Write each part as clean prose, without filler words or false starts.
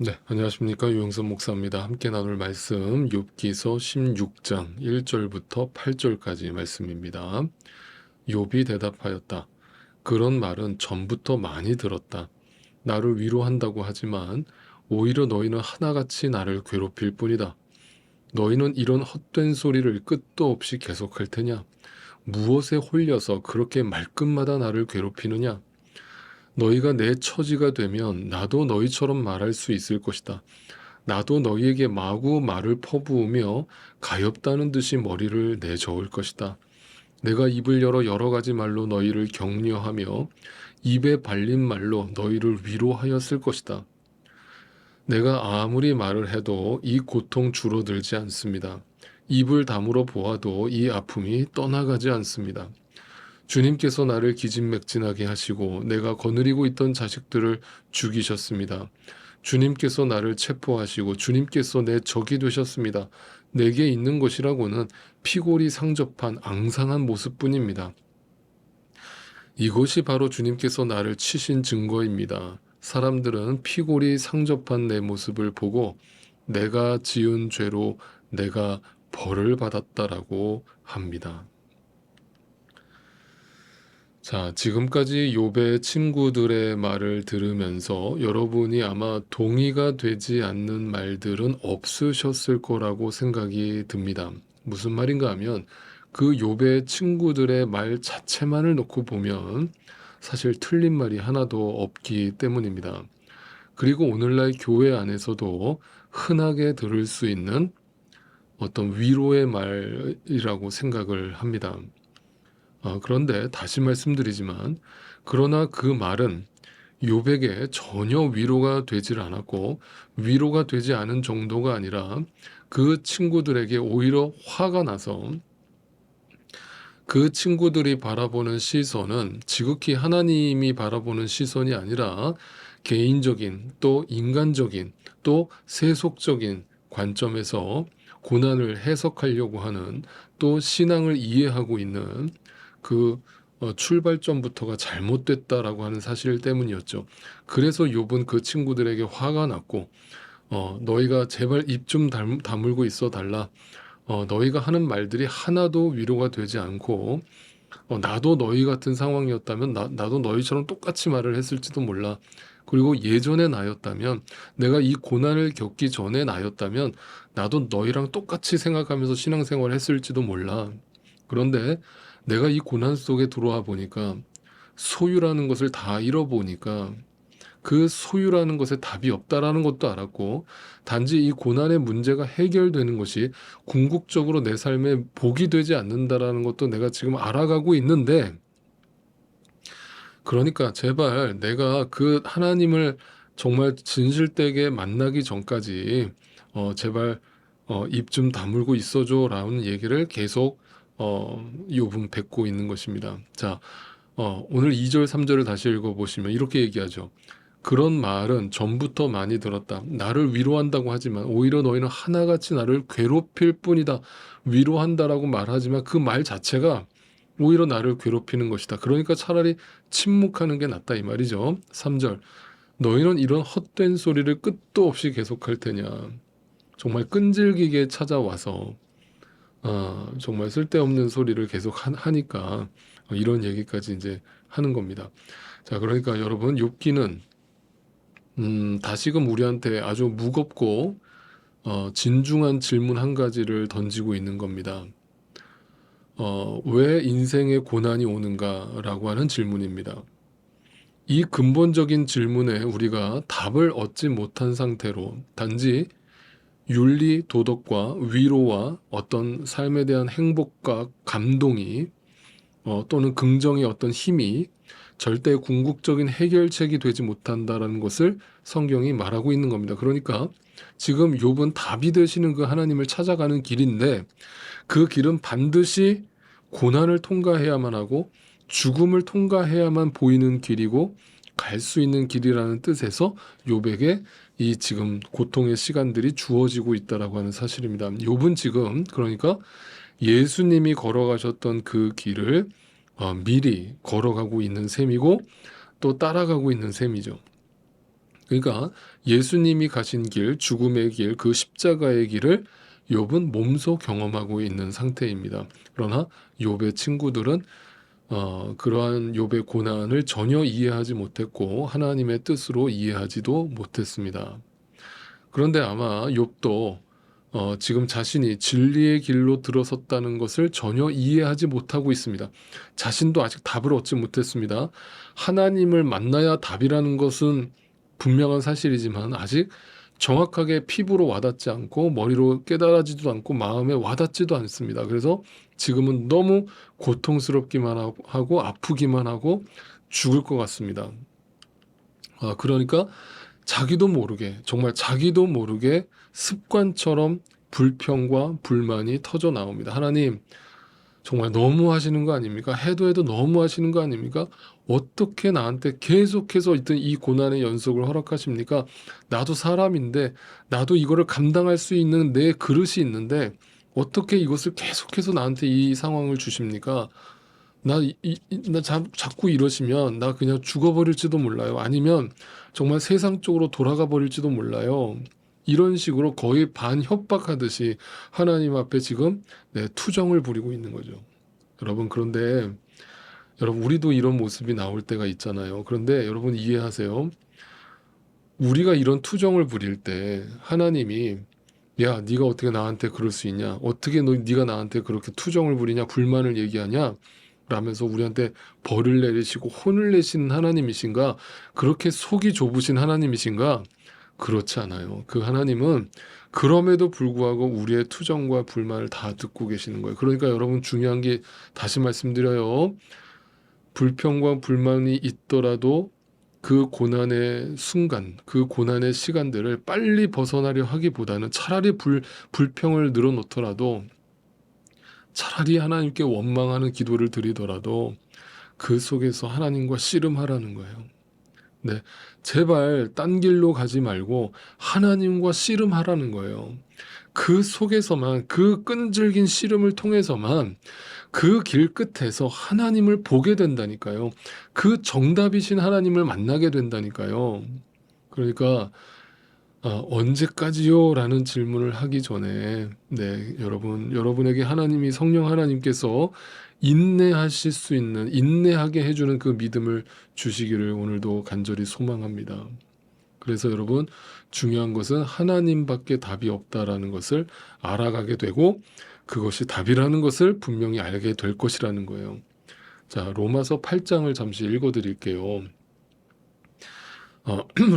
네, 안녕하십니까. 유영선 목사입니다. 함께 나눌 말씀 욥기서 16장 1절부터 8절까지 말씀입니다. 욥이 대답하였다. 그런 말은 전부터 많이 들었다. 나를 위로한다고 하지만 오히려 너희는 하나같이 나를 괴롭힐 뿐이다. 너희는 이런 헛된 소리를 끝도 없이 계속할 테냐? 무엇에 홀려서 그렇게 말끝마다 나를 괴롭히느냐? 너희가 내 처지가 되면 나도 너희처럼 말할 수 있을 것이다. 나도 너희에게 마구 말을 퍼부으며 가엾다는 듯이 머리를 내저을 것이다. 내가 입을 열어 여러 가지 말로 너희를 격려하며 입에 발린 말로 너희를 위로하였을 것이다. 내가 아무리 말을 해도 이 고통 줄어들지 않습니다. 입을 다물어 보아도 이 아픔이 떠나가지 않습니다. 주님께서 나를 기진맥진하게 하시고 내가 거느리고 있던 자식들을 죽이셨습니다. 주님께서 나를 체포하시고 주님께서 내 적이 되셨습니다. 내게 있는 것이라고는 피골이 상접한 앙상한 모습뿐입니다. 이것이 바로 주님께서 나를 치신 증거입니다. 사람들은 피골이 상접한 내 모습을 보고 내가 지은 죄로 내가 벌을 받았다라고 합니다. 자, 지금까지 욥의 친구들의 말을 들으면서 여러분이 아마 동의가 되지 않는 말들은 없으셨을 거라고 생각이 듭니다. 무슨 말인가 하면 그 욥의 친구들의 말 자체만을 놓고 보면 사실 틀린 말이 하나도 없기 때문입니다. 그리고 오늘날 교회 안에서도 흔하게 들을 수 있는 어떤 위로의 말이라고 생각을 합니다. 그런데 다시 말씀드리지만 그러나 그 말은 욥에게 전혀 위로가 되질 않았고 위로가 되지 않은 정도가 아니라 그 친구들에게 오히려 화가 나서 그 친구들이 바라보는 시선은 지극히 하나님이 바라보는 시선이 아니라 개인적인 또 인간적인 또 세속적인 관점에서 고난을 해석하려고 하는 또 신앙을 이해하고 있는 그 출발점부터가 잘못됐다라고 하는 사실 때문이었죠. 그래서 욥은 그 친구들에게 화가 났고 너희가 제발 입 좀 다물고 있어 달라. 너희가 하는 말들이 하나도 위로가 되지 않고 나도 너희 같은 상황이었다면 나도 너희처럼 똑같이 말을 했을지도 몰라. 그리고 예전에 나였다면 내가 이 고난을 겪기 전에 나였다면 나도 너희랑 똑같이 생각하면서 신앙생활을 했을지도 몰라. 그런데 내가 이 고난 속에 들어와 보니까 소유라는 것을 다 잃어보니까 그 소유라는 것에 답이 없다라는 것도 알았고 단지 이 고난의 문제가 해결되는 것이 궁극적으로 내 삶에 복이 되지 않는다라는 것도 내가 지금 알아가고 있는데 그러니까 제발 내가 그 하나님을 정말 진실되게 만나기 전까지 제발 입 좀 다물고 있어줘라는 얘기를 계속 욥은 뱉고 있는 것입니다. 자, 오늘 2절 3절을 다시 읽어보시면 이렇게 얘기하죠. 그런 말은 전부터 많이 들었다. 나를 위로한다고 하지만 오히려 너희는 하나같이 나를 괴롭힐 뿐이다. 위로한다라고 말하지만 그 말 자체가 오히려 나를 괴롭히는 것이다. 그러니까 차라리 침묵하는 게 낫다 이 말이죠. 3절. 너희는 이런 헛된 소리를 끝도 없이 계속할 테냐. 정말 끈질기게 찾아와서 정말 쓸데없는 소리를 계속 하니까 이런 얘기까지 이제 하는 겁니다. 자, 그러니까 여러분 욥기는 다시금 우리한테 아주 무겁고 진중한 질문 한 가지를 던지고 있는 겁니다. 왜 인생에 고난이 오는가라고 하는 질문입니다. 이 근본적인 질문에 우리가 답을 얻지 못한 상태로 단지 윤리, 도덕과 위로와 어떤 삶에 대한 행복과 감동이 또는 긍정의 어떤 힘이 절대 궁극적인 해결책이 되지 못한다라는 것을 성경이 말하고 있는 겁니다. 그러니까 지금 욥은 답이 되시는 그 하나님을 찾아가는 길인데 그 길은 반드시 고난을 통과해야만 하고 죽음을 통과해야만 보이는 길이고 갈 수 있는 길이라는 뜻에서 욥에게 이 지금 고통의 시간들이 주어지고 있다라고 하는 사실입니다. 욥은 지금 그러니까 예수님이 걸어가셨던 그 길을 미리 걸어가고 있는 셈이고 또 따라가고 있는 셈이죠. 그러니까 예수님이 가신 길, 죽음의 길, 그 십자가의 길을 욥은 몸소 경험하고 있는 상태입니다. 그러나 욥의 친구들은 그러한 욥의 고난을 전혀 이해하지 못했고 하나님의 뜻으로 이해하지도 못했습니다. 그런데 아마 욥도 지금 자신이 진리의 길로 들어섰다는 것을 전혀 이해하지 못하고 있습니다. 자신도 아직 답을 얻지 못했습니다. 하나님을 만나야 답이라는 것은 분명한 사실이지만 아직 정확하게 피부로 와닿지 않고 머리로 깨달아지도 않고 마음에 와닿지도 않습니다. 그래서 지금은 너무 고통스럽기만 하고 아프기만 하고 죽을 것 같습니다. 그러니까 자기도 모르게, 정말 자기도 모르게 습관처럼 불평과 불만이 터져 나옵니다. 하나님, 정말 너무 하시는 거 아닙니까? 해도 너무 하시는 거 아닙니까? 어떻게 나한테 계속해서 이 고난의 연속을 허락하십니까? 나도 사람인데, 나도 이거를 감당할 수 있는 내 그릇이 있는데, 어떻게 이것을 계속해서 나한테 이 상황을 주십니까? 자꾸 이러시면 나 그냥 죽어버릴지도 몰라요. 아니면 정말 세상 쪽으로 돌아가 버릴지도 몰라요. 이런 식으로 거의 반협박하듯이 하나님 앞에 지금 투정을 부리고 있는 거죠. 여러분, 그런데 여러분, 우리도 이런 모습이 나올 때가 있잖아요. 그런데 여러분 이해하세요. 우리가 이런 투정을 부릴 때 하나님이 야, 네가 어떻게 나한테 그럴 수 있냐? 어떻게 네가 나한테 그렇게 투정을 부리냐? 불만을 얘기하냐? 라면서 우리한테 벌을 내리시고 혼을 내시는 하나님이신가? 그렇게 속이 좁으신 하나님이신가? 그렇지 않아요. 그 하나님은 그럼에도 불구하고 우리의 투정과 불만을 다 듣고 계시는 거예요. 그러니까 여러분 중요한 게 다시 말씀드려요. 불평과 불만이 있더라도 그 고난의 순간, 그 고난의 시간들을 빨리 벗어나려 하기보다는 차라리 불평을 늘어놓더라도 차라리 하나님께 원망하는 기도를 드리더라도 그 속에서 하나님과 씨름하라는 거예요. 네, 제발 딴 길로 가지 말고 하나님과 씨름하라는 거예요. 그 속에서만, 그 끈질긴 씨름을 통해서만 그 길 끝에서 하나님을 보게 된다니까요. 그 정답이신 하나님을 만나게 된다니까요. 그러니까 언제까지요? 라는 질문을 하기 전에 여러분에게 하나님이 성령 하나님께서 인내하실 수 있는 인내하게 해주는 그 믿음을 주시기를 오늘도 간절히 소망합니다. 그래서 여러분 중요한 것은 하나님밖에 답이 없다라는 것을 알아가게 되고 그것이 답이라는 것을 분명히 알게 될 것이라는 거예요. 자, 로마서 8장을 잠시 읽어드릴게요.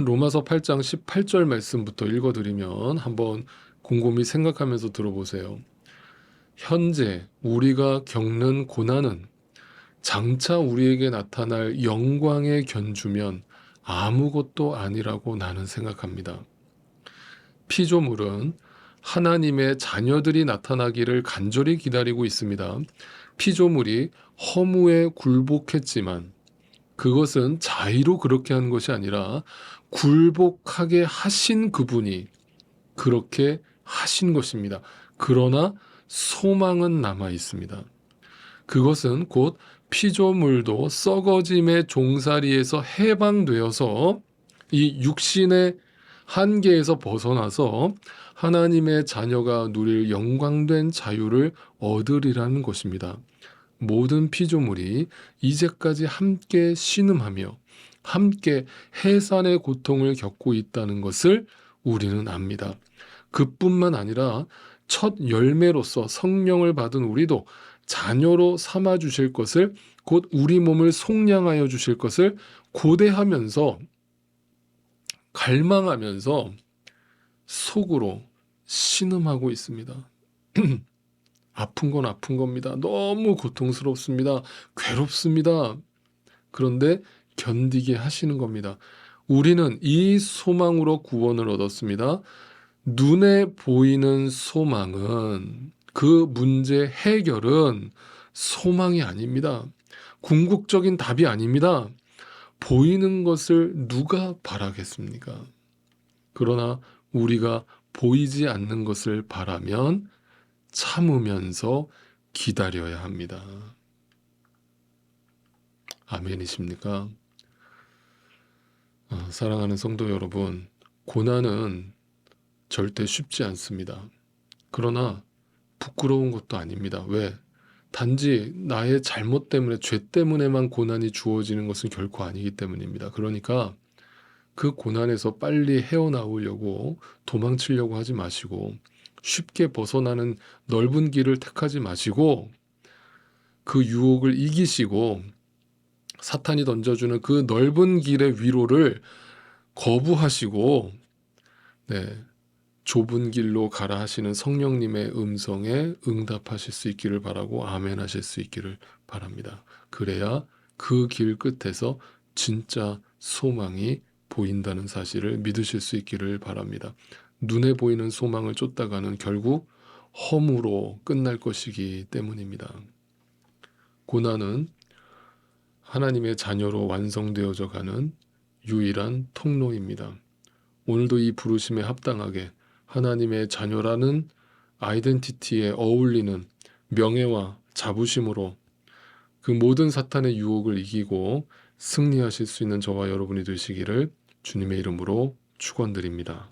로마서 8장 18절 말씀부터 읽어드리면 한번 곰곰이 생각하면서 들어보세요. 현재 우리가 겪는 고난은 장차 우리에게 나타날 영광에 견주면 아무것도 아니라고 나는 생각합니다. 피조물은 하나님의 자녀들이 나타나기를 간절히 기다리고 있습니다. 피조물이 허무에 굴복했지만 그것은 자의로 그렇게 한 것이 아니라 굴복하게 하신 그분이 그렇게 하신 것입니다. 그러나 소망은 남아 있습니다. 그것은 곧 피조물도 썩어짐의 종살이에서 해방되어서 이 육신의 한계에서 벗어나서 하나님의 자녀가 누릴 영광된 자유를 얻으리라는 것입니다. 모든 피조물이 이제까지 함께 신음하며 함께 해산의 고통을 겪고 있다는 것을 우리는 압니다. 그뿐만 아니라 첫 열매로서 성령을 받은 우리도 자녀로 삼아 주실 것을 곧 우리 몸을 속량하여 주실 것을 고대하면서 갈망하면서 속으로 신음하고 있습니다. 아픈 건 아픈 겁니다. 너무 고통스럽습니다. 괴롭습니다. 그런데 견디게 하시는 겁니다. 우리는 이 소망으로 구원을 얻었습니다. 눈에 보이는 소망은 그 문제 해결은 소망이 아닙니다. 궁극적인 답이 아닙니다. 보이는 것을 누가 바라겠습니까? 그러나 우리가 보이지 않는 것을 바라면 참으면서 기다려야 합니다. 아멘이십니까? 사랑하는 성도 여러분, 고난은 절대 쉽지 않습니다. 그러나 부끄러운 것도 아닙니다. 왜? 단지 나의 잘못 때문에, 죄 때문에만 고난이 주어지는 것은 결코 아니기 때문입니다. 그러니까 그 고난에서 빨리 헤어나오려고 도망치려고 하지 마시고, 쉽게 벗어나는 넓은 길을 택하지 마시고, 그 유혹을 이기시고 사탄이 던져주는 그 넓은 길의 위로를 거부하시고, 네, 좁은 길로 가라 하시는 성령님의 음성에 응답하실 수 있기를 바라고 아멘 하실 수 있기를 바랍니다. 그래야 그 길 끝에서 진짜 소망이 보인다는 사실을 믿으실 수 있기를 바랍니다. 눈에 보이는 소망을 쫓다가는 결국 허무로 끝날 것이기 때문입니다. 고난은 하나님의 자녀로 완성되어져 가는 유일한 통로입니다. 오늘도 이 부르심에 합당하게 하나님의 자녀라는 아이덴티티에 어울리는 명예와 자부심으로 그 모든 사탄의 유혹을 이기고 승리하실 수 있는 저와 여러분이 되시기를 주님의 이름으로 축원드립니다.